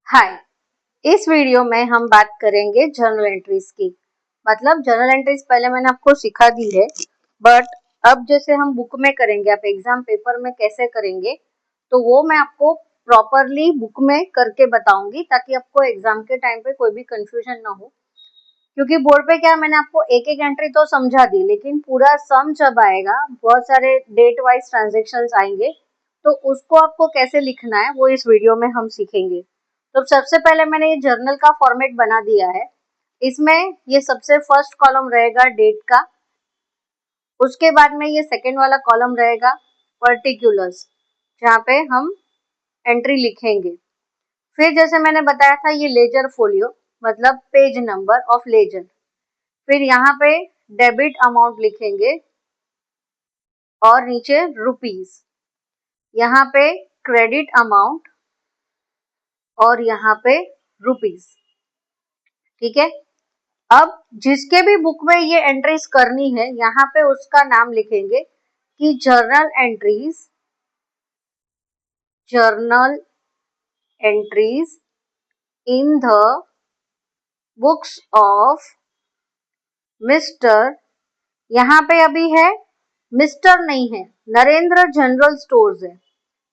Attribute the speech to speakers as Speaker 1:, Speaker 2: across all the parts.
Speaker 1: हाय। इस वीडियो में हम बात करेंगे जर्नल एंट्रीज की। मतलब जर्नल एंट्रीज पहले मैंने आपको सिखा दी है, बट अब जैसे हम बुक में करेंगे, आप एग्जाम पेपर में कैसे करेंगे तो वो मैं आपको प्रॉपरली बुक में करके बताऊंगी, ताकि आपको एग्जाम के टाइम पे कोई भी कंफ्यूजन ना हो। क्योंकि बोर्ड पे क्या मैंने आपको एक एक एंट्री तो समझा दी, लेकिन पूरा सम जब आएगा, बहुत सारे डेट वाइज ट्रांजेक्शन्स आएंगे, तो उसको आपको कैसे लिखना है वो इस वीडियो में हम सीखेंगे। तो सबसे पहले मैंने ये जर्नल का फॉर्मेट बना दिया है। इसमें ये सबसे फर्स्ट कॉलम रहेगा डेट का, उसके बाद में ये सेकेंड वाला कॉलम रहेगा पर्टिकुलर्स, जहाँ पे हम एंट्री लिखेंगे। फिर जैसे मैंने बताया था ये लेजर फोलियो, मतलब पेज नंबर ऑफ लेजर। फिर यहाँ पे डेबिट अमाउंट लिखेंगे और नीचे रुपीज, यहाँ पे क्रेडिट अमाउंट और यहाँ पे रुपीज। ठीक है। अब जिसके भी बुक में ये एंट्रीज करनी है, यहाँ पे उसका नाम लिखेंगे कि journal entries in the books of mister, यहाँ पे अभी है मिस्टर नहीं है, नरेंद्र जनरल स्टोर्स है।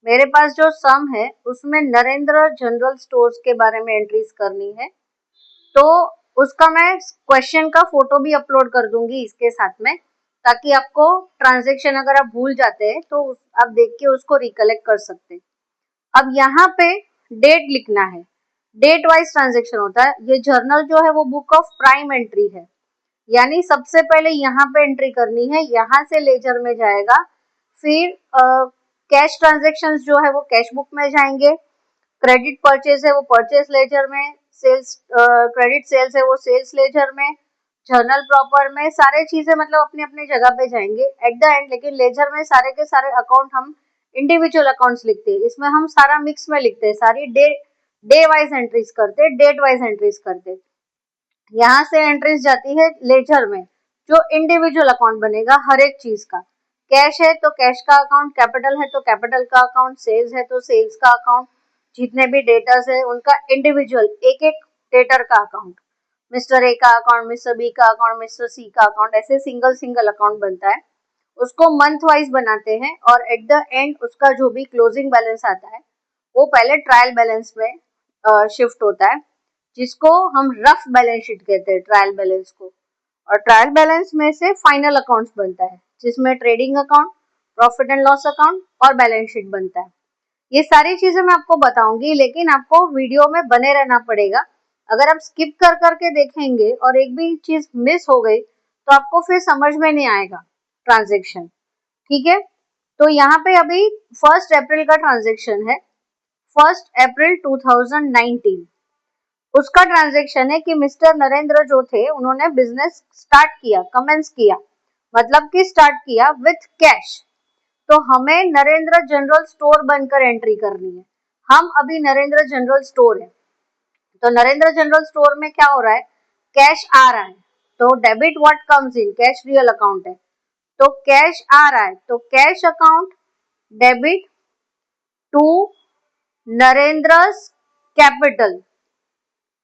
Speaker 1: मेरे पास जो सम है उसमें नरेंद्र जनरल स्टोर्स के बारे में एंट्रीज करनी है, तो उसका मैं क्वेश्चन का फोटो भी अपलोड कर दूंगी इसके साथ में, ताकि आपको ट्रांजैक्शन अगर आप भूल जाते हैं तो आप देख के उसको रिकलेक्ट कर सकते हैं। अब यहाँ पे डेट लिखना है, डेट वाइज ट्रांजैक्शन होता है। ये जर्नल जो है वो बुक ऑफ प्राइम एंट्री है, यानी सबसे पहले यहाँ पे एंट्री करनी है, यहाँ से लेजर में जाएगा। फिर कैश ट्रांजेक्शन्स जो है वो कैश बुक में जाएंगे, क्रेडिट परचेज है वो परचेज लेजर में, सेल्स क्रेडिट सेल्स है वो सेल्स लेजर में, जर्नल प्रॉपर में, सारे चीजें मतलब अपनी अपनी जगह पे जाएंगे एट द एंड। लेकिन लेजर में सारे के सारे अकाउंट हम इंडिविजुअल अकाउंट्स लिखते हैं, इसमें हम सारा मिक्स में लिखते हैं, सारी डे वाइज एंट्रीज करते, डेट वाइज एंट्रीज करते। यहाँ से एंट्रीज जाती है लेजर में, जो इंडिविजुअल अकाउंट बनेगा हर एक चीज का। कैश है तो कैश का अकाउंट, कैपिटल है तो कैपिटल का अकाउंट, सेल्स है तो सेल्स का अकाउंट, जितने भी डेटर्स है उनका इंडिविजुअल एक एक डेटर का अकाउंट, मिस्टर ए का अकाउंट, मिस्टर बी का अकाउंट, मिस्टर सी का अकाउंट, ऐसे सिंगल सिंगल अकाउंट बनता है। उसको मंथ वाइज बनाते हैं और एट द एंड उसका जो भी क्लोजिंग बैलेंस आता है वो पहले ट्रायल बैलेंस में शिफ्ट होता है, जिसको हम रफ बैलेंस शीट कहते हैं, ट्रायल बैलेंस को। और ट्रायल बैलेंस में से फाइनल अकाउंट्स बनता है, जिसमें trading account, profit and loss account और बैलेंस शीट बनता है। ये सारी चीजें मैं आपको बताऊंगी, लेकिन आपको वीडियो में बने रहना पड़ेगा। अगर आप स्किप कर करके देखेंगे और एक भी चीज मिस हो गई तो आपको फिर समझ में नहीं आएगा ट्रांजेक्शन। ठीक है। तो यहाँ पे अभी 1 अप्रैल का ट्रांजेक्शन है, 1 अप्रैल 2019। उसका ट्रांजेक्शन है कि मिस्टर नरेंद्र जो थे उन्होंने बिजनेस स्टार्ट किया, कमेंस किया, मतलब कि स्टार्ट किया विथ कैश। तो हमें नरेंद्र जनरल स्टोर बनकर एंट्री करनी है। हम अभी नरेंद्र जनरल स्टोर है, तो नरेंद्र जनरल स्टोर में क्या हो रहा है, कैश आ रहा है, तो debit what comes in, cash real account है, तो कैश आ रहा है, तो cash account debit to Narendra's capital,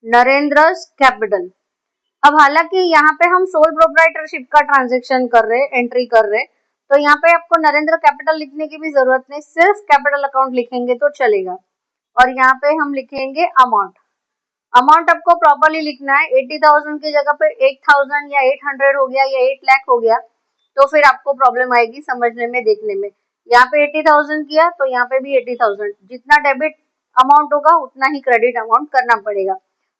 Speaker 1: Narendra's capital. अब हालांकि यहाँ पे हम सोल प्रोप्राइटरशिप का ट्रांजेक्शन कर रहे हैं, एंट्री कर रहे हैं, तो यहाँ पे आपको नरेंद्र कैपिटल लिखने की भी जरूरत नहीं, सिर्फ कैपिटल अकाउंट लिखेंगे तो चलेगा। और यहाँ पे हम लिखेंगे अमाउंट। अमाउंट आपको प्रॉपरली लिखना है, 80,000 की जगह पे 8,000 या 800 हो गया या 8 लाख हो गया तो फिर आपको प्रॉब्लम आएगी समझने में, देखने में। यहाँ पे 80,000 किया तो यहाँ पे भी 80,000, जितना डेबिट अमाउंट होगा उतना ही क्रेडिट अमाउंट करना पड़ेगा,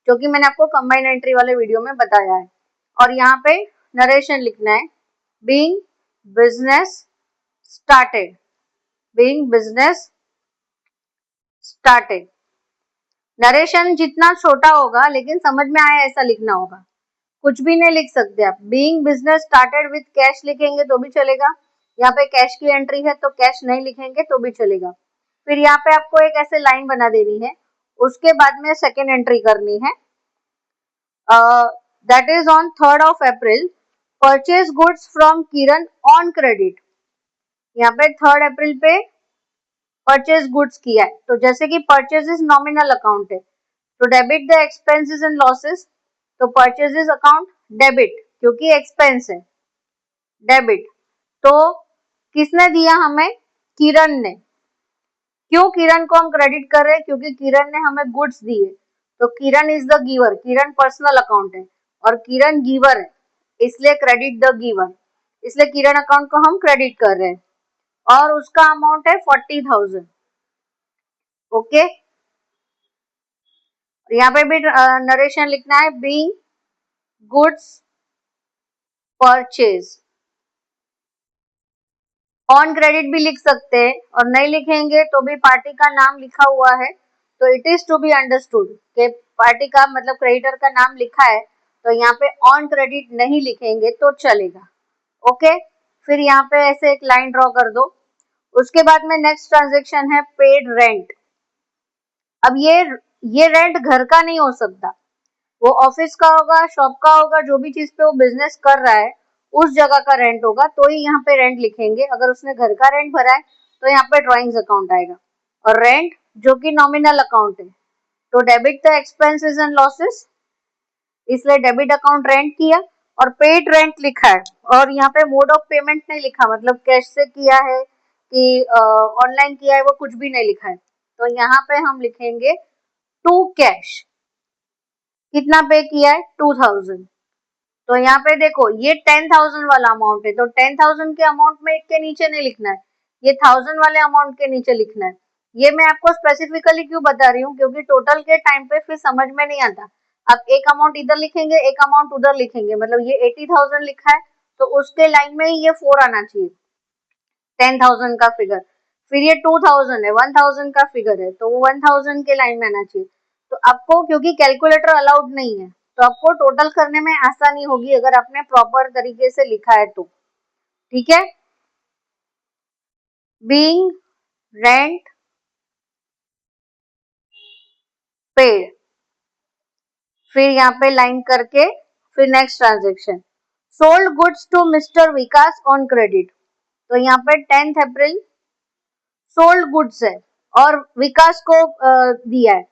Speaker 1: जो कि मैंने आपको कंबाइन एंट्री वाले वीडियो में बताया है। और यहाँ पे नरेशन लिखना है, being business started, being business started. Narration जितना छोटा होगा लेकिन समझ में आया ऐसा लिखना होगा, कुछ भी नहीं लिख सकते आप। Being business started with cash लिखेंगे तो भी चलेगा, यहाँ पे कैश की एंट्री है तो कैश नहीं लिखेंगे तो भी चलेगा। फिर यहाँ पे आपको एक ऐसे लाइन बना देनी है, उसके बाद में सेकेंड एंट्री करनी है, that is on 3 April purchase goods from Kiran on credit. यहाँ पे 3 अप्रैल पे परचेज गुड्स किया है, तो जैसे कि परचेज इज नॉमिनल अकाउंट है, to debit the expenses and losses, तो परचेजेस अकाउंट डेबिट क्योंकि एक्सपेंस है, डेबिट। तो किसने दिया हमें? किरण ने। क्यों किरण को हम क्रेडिट कर रहे हैं? क्योंकि किरण ने हमें गुड्स दिए, तो Kiran is the giver. Kiran personal account है और किरण गिवर है, इसलिए क्रेडिट द गिवर, इसलिए किरण अकाउंट को हम क्रेडिट कर रहे हैं और उसका अमाउंट है 40,000। ओके, यहाँ पे भी नरेशन लिखना है, being goods purchase. On credit भी लिख सकते हैं और नहीं लिखेंगे तो भी पार्टी का नाम लिखा हुआ है तो it is to be understood कि पार्टी का मतलब क्रेडिटर का नाम लिखा है, तो यहाँ पे ऑन क्रेडिट नहीं लिखेंगे तो चलेगा। ओके, फिर यहाँ पे ऐसे एक लाइन ड्रॉ कर दो। उसके बाद में नेक्स्ट ट्रांजेक्शन है पेड रेंट। अब ये रेंट घर का नहीं हो सकता, वो ऑफिस का होगा, शॉप का होगा, जो भी चीज पे वो बिजनेस कर रहा है उस जगह का रेंट होगा तो ही यहाँ पे रेंट लिखेंगे। अगर उसने घर का रेंट भरा है तो यहाँ पे ड्रॉइंग्स अकाउंट आएगा। और रेंट जो कि नॉमिनल अकाउंट है, तो debit the expenses and losses, इसलिए डेबिट अकाउंट रेंट किया और पेड रेंट लिखा है। और यहाँ पे मोड ऑफ पेमेंट नहीं लिखा, मतलब कैश से किया है कि ऑनलाइन किया है, वो कुछ भी नहीं लिखा है। तो यहाँ पे हम लिखेंगे टू कैश। कितना पे किया है? 2,000। तो यहाँ पे देखो ये 10,000 वाला अमाउंट है, तो 10,000 के अमाउंट में के नीचे नहीं लिखना है, ये 1,000 वाले अमाउंट के नीचे लिखना है। ये मैं आपको स्पेसिफिकली क्यों बता रही हूँ, क्योंकि टोटल के टाइम पे फिर समझ में नहीं आता। आप एक अमाउंट इधर लिखेंगे, एक अमाउंट उधर लिखेंगे, मतलब ये 80,000 लिखा है तो उसके लाइन में ही ये 4 आना चाहिए, 10,000 का फिगर। फिर ये 2,000 है, 1,000 का फिगर है, तो वो 1,000 के लाइन में आना चाहिए। तो आपको क्योंकि कैलकुलेटर अलाउड नहीं है तो आपको टोटल करने में आसानी होगी अगर आपने प्रॉपर तरीके से लिखा है तो। ठीक है, बीइंग रेंट पेड, फिर यहाँ पे लाइन करके फिर next transaction, sold goods to mister Vikas on credit. तो यहाँ पे 10th अप्रैल सोल्ड गुड्स है और विकास को दिया है,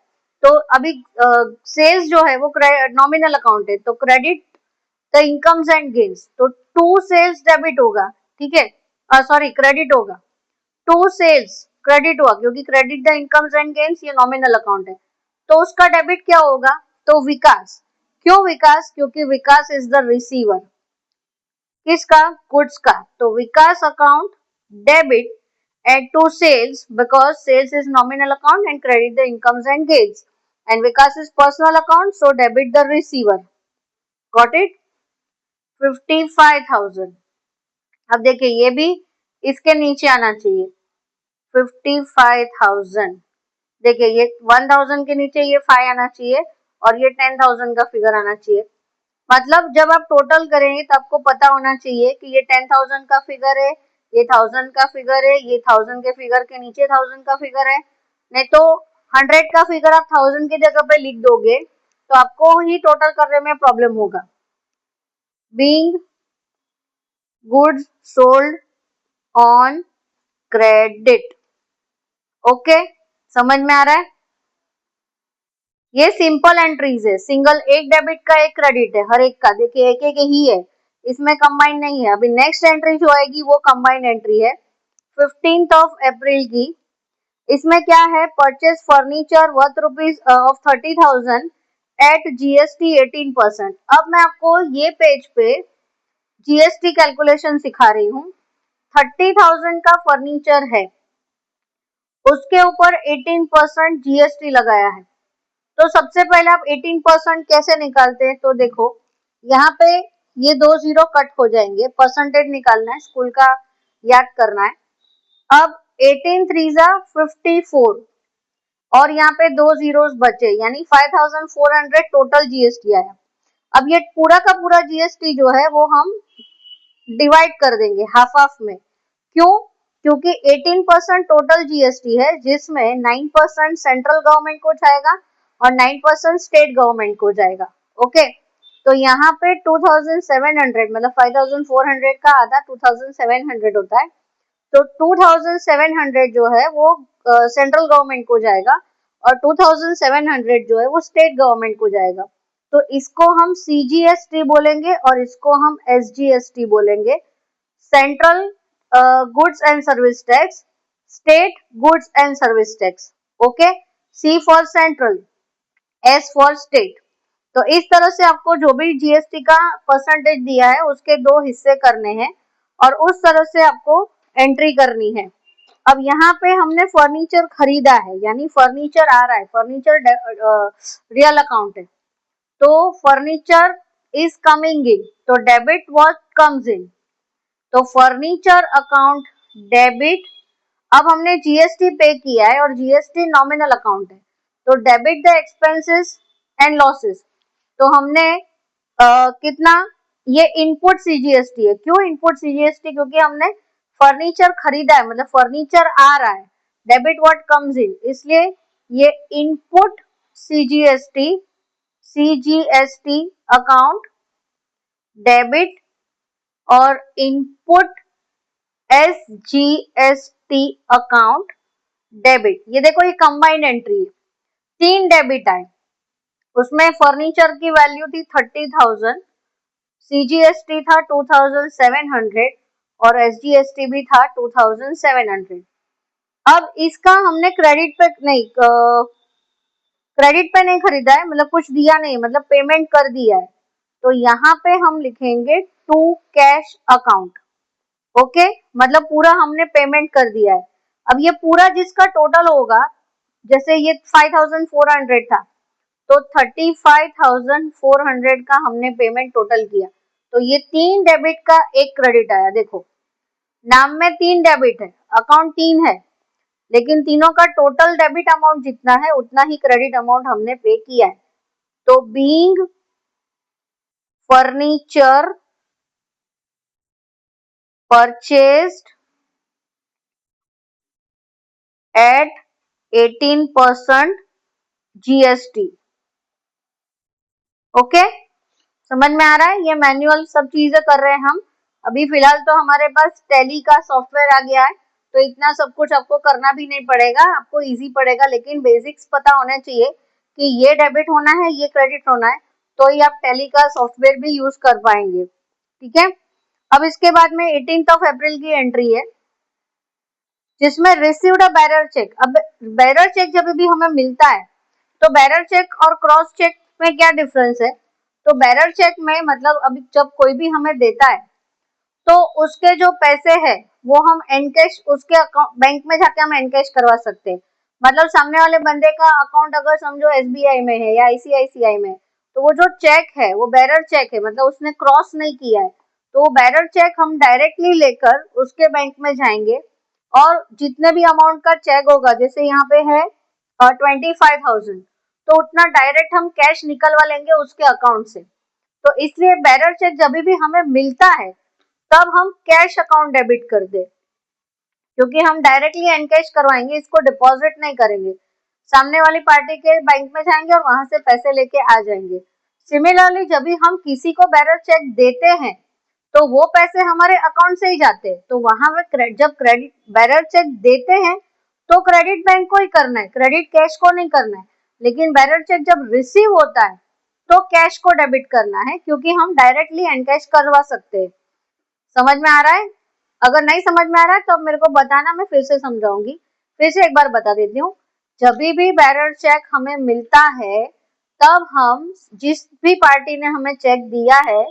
Speaker 1: तो अभी सेल्स जो है वो नॉमिनल अकाउंट है, तो credit the incomes and gains, तो टू सेल्स डेबिट होगा। ठीक है, सॉरी क्रेडिट होगा, टू सेल्स क्रेडिट हुआ क्योंकि credit the incomes and gains ये नॉमिनल अकाउंट है, तो उसका डेबिट क्या होगा? तो विकास। क्यों विकास? क्योंकि विकास इज द रिसीवर। किसका? गुड्स का। तो Vikas account debit add to sales because sales is nominal account and credit the incomes and gains, and Vikas is personal account so debit the receiver. Got it? 55,000। अब देखिए ये भी इसके नीचे आना चाहिए 55,000। देखिए ये 1,000 के नीचे ये 5 आना चाहिए और ये 10,000 का फिगर आना चाहिए। मतलब जब आप टोटल करेंगे तो आपको पता होना चाहिए कि ये 10,000 का फिगर है, ये 1,000 का फिगर है, ये 1,000 के फिगर के नीचे 1,000 का फिगर है। नहीं तो 100 का फिगर आप 1,000 की जगह पे लिख दोगे तो आपको ही टोटल करने में प्रॉब्लम होगा। Being goods sold on credit. Okay, समझ में आ रहा है? ये सिंपल एंट्रीज है, सिंगल एक डेबिट का एक क्रेडिट है, हर एक का देखिए एक एक ही है, इसमें कंबाइन नहीं है। अभी नेक्स्ट एंट्री जो आएगी वो कंबाइंड एंट्री है 15th ऑफ अप्रैल की। इसमें क्या है? Purchase furniture worth rupees of 30,000 at GST 18%। अब मैं आपको ये पेज पे जीएसटी कैलकुलेशन सिखा रही हूँ। 30,000 का फर्नीचर है, उसके ऊपर 18% जीएसटी लगाया है, तो सबसे पहले आप 18% कैसे निकालते हैं? तो देखो यहाँ पे ये 2 जीरो कट हो जाएंगे, परसेंटेज निकालना है, स्कूल का याद करना है। अब 18 3 जा 54 और यहाँ पे 2 जीरोस बचे, यानी 5,400 टोटल जीएसटी आया। अब ये पूरा का पूरा जीएसटी जो है वो हम डिवाइड कर देंगे हाफ हाफ में। क्यों? क्योंकि 18% टोटल जीएसटी है जिसमें 9% सेंट्रल गवर्नमेंट को जाएगा और 9% स्टेट गवर्नमेंट को जाएगा। ओके, तो यहाँ पे 2,700 मतलब 5,400 का आधा 2,700 होता है, तो 2,700 जो है वो सेंट्रल गवर्नमेंट को जाएगा और 2700 जो है वो स्टेट गवर्नमेंट को जाएगा। तो इसको हम CGST बोलेंगे और इसको हम SGST बोलेंगे, central goods and service tax, state goods and service tax. Okay, C for central, S for state. तो इस तरह से आपको जो भी GST का परसेंटेज दिया है उसके दो हिस्से करने हैं और उस तरह से आपको एंट्री करनी है। अब यहाँ पे हमने फर्नीचर खरीदा है, यानी फर्नीचर आ रहा है, फर्नीचर रियल अकाउंट है, तो फर्नीचर इज कमिंग इन, तो डेबिट व्हाट कम्स इन, तो फर्नीचर अकाउंट डेबिट। अब हमने GST पे किया है और GST नॉमिनल अकाउंट है, तो debit the expenses and losses. तो हमने कितना, ये इनपुट CGST है। क्यों इनपुट CGST? क्योंकि हमने फर्नीचर खरीदा है, मतलब फर्नीचर आ रहा है, डेबिट व्हाट कम्स इन, इसलिए ये इनपुट CGST अकाउंट डेबिट और इनपुट SGST अकाउंट डेबिट। ये देखो ये कंबाइंड एंट्री है, 3 डेबिट आए, उसमें फर्नीचर की वैल्यू थी 30,000, CGST था 2700 और SGST भी था 2700। अब इसका हमने क्रेडिट पे नहीं, क्रेडिट पे नहीं खरीदा है, मतलब कुछ दिया नहीं, मतलब पेमेंट कर दिया है, तो यहाँ पे हम लिखेंगे टू कैश अकाउंट। ओके, मतलब पूरा हमने पेमेंट कर दिया है। अब ये पूरा जिसका टोटल होगा, जैसे ये 5400 था, तो 35,400 का हमने पेमेंट टोटल किया, तो ये 3 डेबिट का एक क्रेडिट आया। देखो नाम में 3 डेबिट है, अकाउंट 3 है, लेकिन तीनों का टोटल डेबिट अमाउंट जितना है उतना ही क्रेडिट अमाउंट हमने पे किया है। तो being furniture purchased at 18% GST। Okay, समझ में आ रहा है? ये मैनुअल सब चीजें कर रहे हैं हम अभी फिलहाल, तो हमारे पास टैली का सॉफ्टवेयर आ गया है, तो इतना सब कुछ आपको करना भी नहीं पड़ेगा, आपको इजी पड़ेगा, लेकिन बेसिक्स पता होने चाहिए कि ये डेबिट होना है, ये क्रेडिट होना है, तो ही आप टैली का सॉफ्टवेयर भी यूज कर पाएंगे। ठीक है, अब इसके बाद में 18 अप्रैल की एंट्री है, जिसमें रिसीव्ड अ बैरर चेक। अब बैरर चेक जब भी हमें मिलता है, तो बैरर चेक और क्रॉस चेक में क्या डिफरेंस है? तो बैरर चेक में मतलब अभी जब कोई भी हमें देता है, तो उसके जो पैसे है वो हम एनकैश उसके अकाउंट बैंक में जाके हम एनकैश करवा सकते हैं। मतलब सामने वाले बंदे का अकाउंट अगर समझो SBI में है या ICICI में, तो वो जो चेक है वो बैरर चेक है, मतलब उसने क्रॉस नहीं किया है, तो वो बैरर चेक हम डायरेक्टली लेकर उसके बैंक में जाएंगे और जितने भी अमाउंट का चेक होगा, जैसे यहाँ पे है 25,000, तो उतना डायरेक्ट हम कैश निकलवा लेंगे उसके अकाउंट से। तो इसलिए बैरर चेक जब भी हमें मिलता है तब हम कैश अकाउंट डेबिट कर दे, क्योंकि हम डायरेक्टली एनकैश करवाएंगे, इसको डिपॉजिट नहीं करेंगे, सामने वाली पार्टी के बैंक में जाएंगे और वहां से पैसे लेके आ जाएंगे। सिमिलरली जब भी हम किसी को बैरर चेक देते हैं तो वो पैसे हमारे अकाउंट से ही जाते हैं, तो वहां पे जब क्रेडिट बैरर चेक देते हैं तो क्रेडिट बैंक को ही करना है, क्रेडिट कैश को नहीं करना है, लेकिन बैरर चेक जब रिसीव होता है तो कैश को डेबिट करना है, क्योंकि हम डायरेक्टली एनकैश करवा सकते हैं। समझ में आ रहा है? अगर नहीं समझ में आ रहा है तो मेरे को बताना, मैं फिर से समझाऊंगी। फिर से एक बार बता देती हूँ, जब भी बैरर चेक हमें मिलता है तब हम जिस भी पार्टी ने हमें चेक दिया है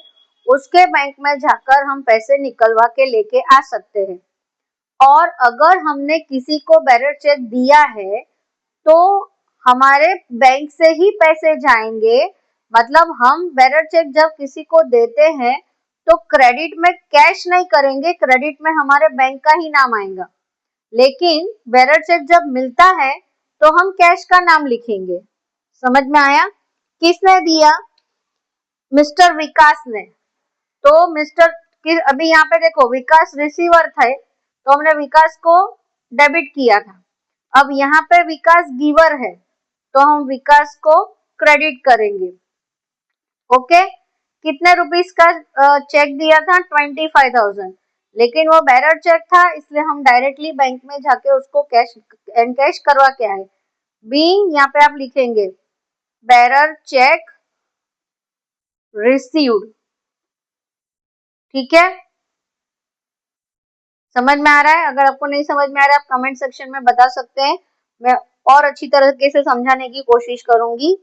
Speaker 1: उसके बैंक में जाकर हम पैसे निकलवा के लेके आ सकते हैं। और अगर हमने किसी को बैरर चेक दिया है तो हमारे बैंक से ही पैसे जाएंगे, मतलब हम बैरर चेक जब किसी को देते हैं तो क्रेडिट में कैश नहीं करेंगे, क्रेडिट में हमारे बैंक का ही नाम आएगा, लेकिन बैरर चेक जब मिलता है तो हम कैश का नाम लिखेंगे। समझ में आया? किसने दिया? मिस्टर विकास ने। तो मिस्टर अभी यहाँ पे देखो विकास रिसीवर थे, तो हमने विकास को डेबिट किया था। अब यहाँ पे विकास गिवर है, तो हम विकास को क्रेडिट करेंगे। ओके, कितने रुपीस का चेक दिया था? 25,000, लेकिन वो बैरर चेक था, इसलिए हम डायरेक्टली बैंक में जाके उसको कैश एनकैश करवा के आए। बीइंग यहाँ पे आप लिखेंगे बेरर चेक रिसीव्ड, ठीक है, समझ में आ रहा है? अगर आपको नहीं समझ में आ रहा है आप कमेंट सेक्शन में बता सकते हैं, मैं और अच्छी तरीके से समझाने की कोशिश करूंगी।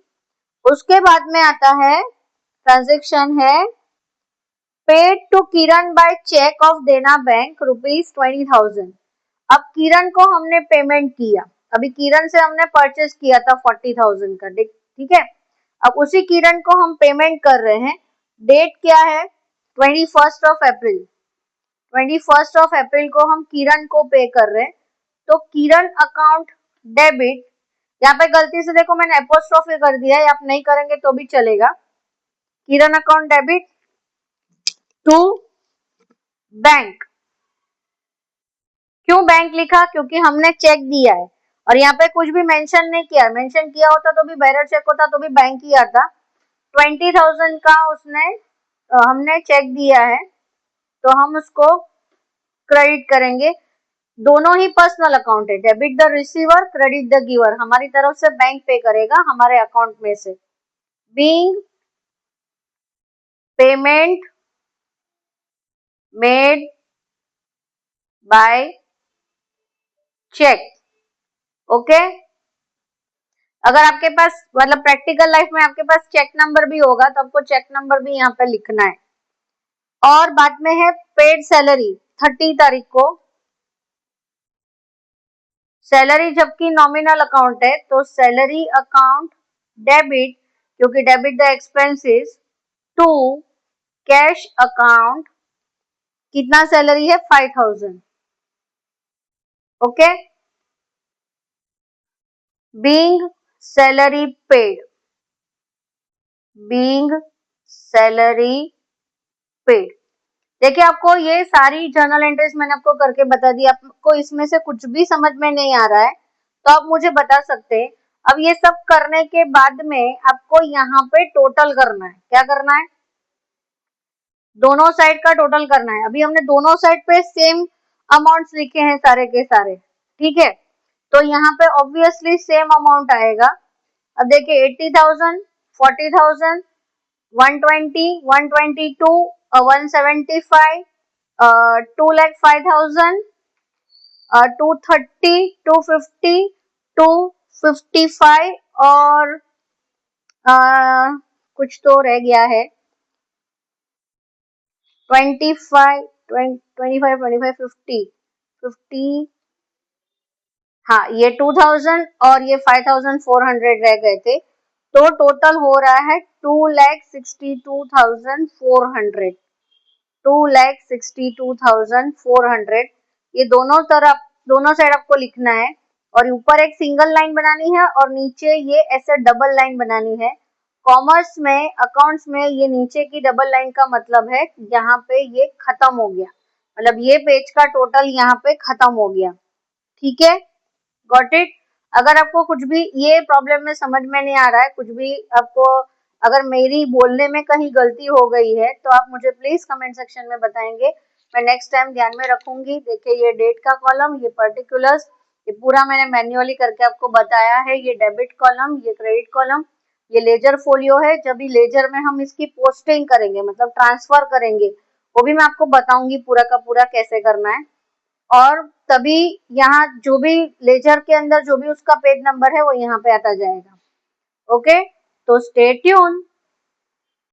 Speaker 1: उसके बाद में आता है ट्रांजेक्शन है paid to Kiran by cheque of Dena bank ₹20,000। अब किरण को हमने पेमेंट किया, अभी किरण से हमने परचेज किया था 40,000 का, ठीक है। अब उसी किरण को हम पेमेंट कर रहे हैं, डेट क्या है 21 अप्रैल को हम किरण को पे कर रहे हैं, तो किरण अकाउंट डेबिट, यहाँ पे गलती से देखो मैंने एपोस्ट्रोफी कर दिया है, आप नहीं करेंगे तो भी चलेगा। किरण अकाउंट डेबिट टू बैंक, क्यों बैंक लिखा? क्योंकि हमने चेक दिया है और यहाँ पे कुछ भी मेंशन नहीं किया, मेंशन किया होता तो भी बैरर चेक होता तो भी बैंक ही आता। 20,000 का उसने हमने चेक दिया है तो हम उसको क्रेडिट करेंगे। दोनों ही पर्सनल अकाउंट है, debit the receiver credit the giver, हमारी तरफ से बैंक पे करेगा हमारे अकाउंट में से। Being payment made by cheque, okay. अगर आपके पास मतलब प्रैक्टिकल लाइफ में आपके पास चेक नंबर भी होगा तो आपको चेक नंबर भी यहाँ पे लिखना है। और बाद में है पेड सैलरी 30 तारीख को, सैलरी जबकि नॉमिनल अकाउंट है तो सैलरी अकाउंट डेबिट, क्योंकि debit the expenses to cash account, कितना सैलरी है 5,000, okay. Being salary paid, being salary paid, देखिए आपको ये सारी जर्नल एंट्रीज मैंने आपको करके बता दी, आपको इसमें से कुछ भी समझ में नहीं आ रहा है तो आप मुझे बता सकते हैं। अब ये सब करने के बाद में आपको यहाँ पे टोटल करना है, क्या करना है? दोनों साइड का टोटल करना है। अभी हमने दोनों साइड पे सेम अमाउंट्स लिखे हैं सारे के सारे, ठीक है, तो यहाँ पे ऑब्वियसली सेम अमाउंट आएगा। अब देखिए 80,000, 40,000, 120, 122, 175, 2,05,000, 230, 250, 255 और कुछ तो रह गया है 25, 25, 25, 50, 50, हाँ ये 2,000 और ये 5,400 रह गए थे, तो टोटल हो रहा है 2,62,400, 2,62,400। ये दोनों तरफ दोनों साइड आपको लिखना है और ऊपर एक सिंगल लाइन बनानी है और नीचे ये ऐसे डबल लाइन बनानी है। कॉमर्स में अकाउंट्स में ये नीचे की डबल लाइन का मतलब है यहाँ पे ये खत्म हो गया, मतलब ये पेज का टोटल यहाँ पे खत्म हो गया, ठीक है, गॉट इट। अगर आपको कुछ भी ये प्रॉब्लम में समझ में नहीं आ रहा है, कुछ भी आपको अगर मेरी बोलने में कहीं गलती हो गई है तो आप मुझे प्लीज कमेंट सेक्शन में बताएंगे, मैं नेक्स्ट टाइम ध्यान में रखूंगी। देखिए ये डेट का कॉलम, ये पर्टिकुलर्स, ये पूरा मैंने मैन्युअली करके आपको बताया है। ये डेबिट कॉलम, ये क्रेडिट कॉलम, ये लेजर फोलियो है, जब भी लेजर में हम इसकी पोस्टिंग करेंगे मतलब ट्रांसफर करेंगे वो भी मैं आपको बताऊंगी पूरा का पूरा कैसे करना है। और तभी यहाँ जो भी लेजर के अंदर जो भी उसका पेज नंबर है वो यहाँ पे आता जाएगा, ओके। तो स्टे ट्यून।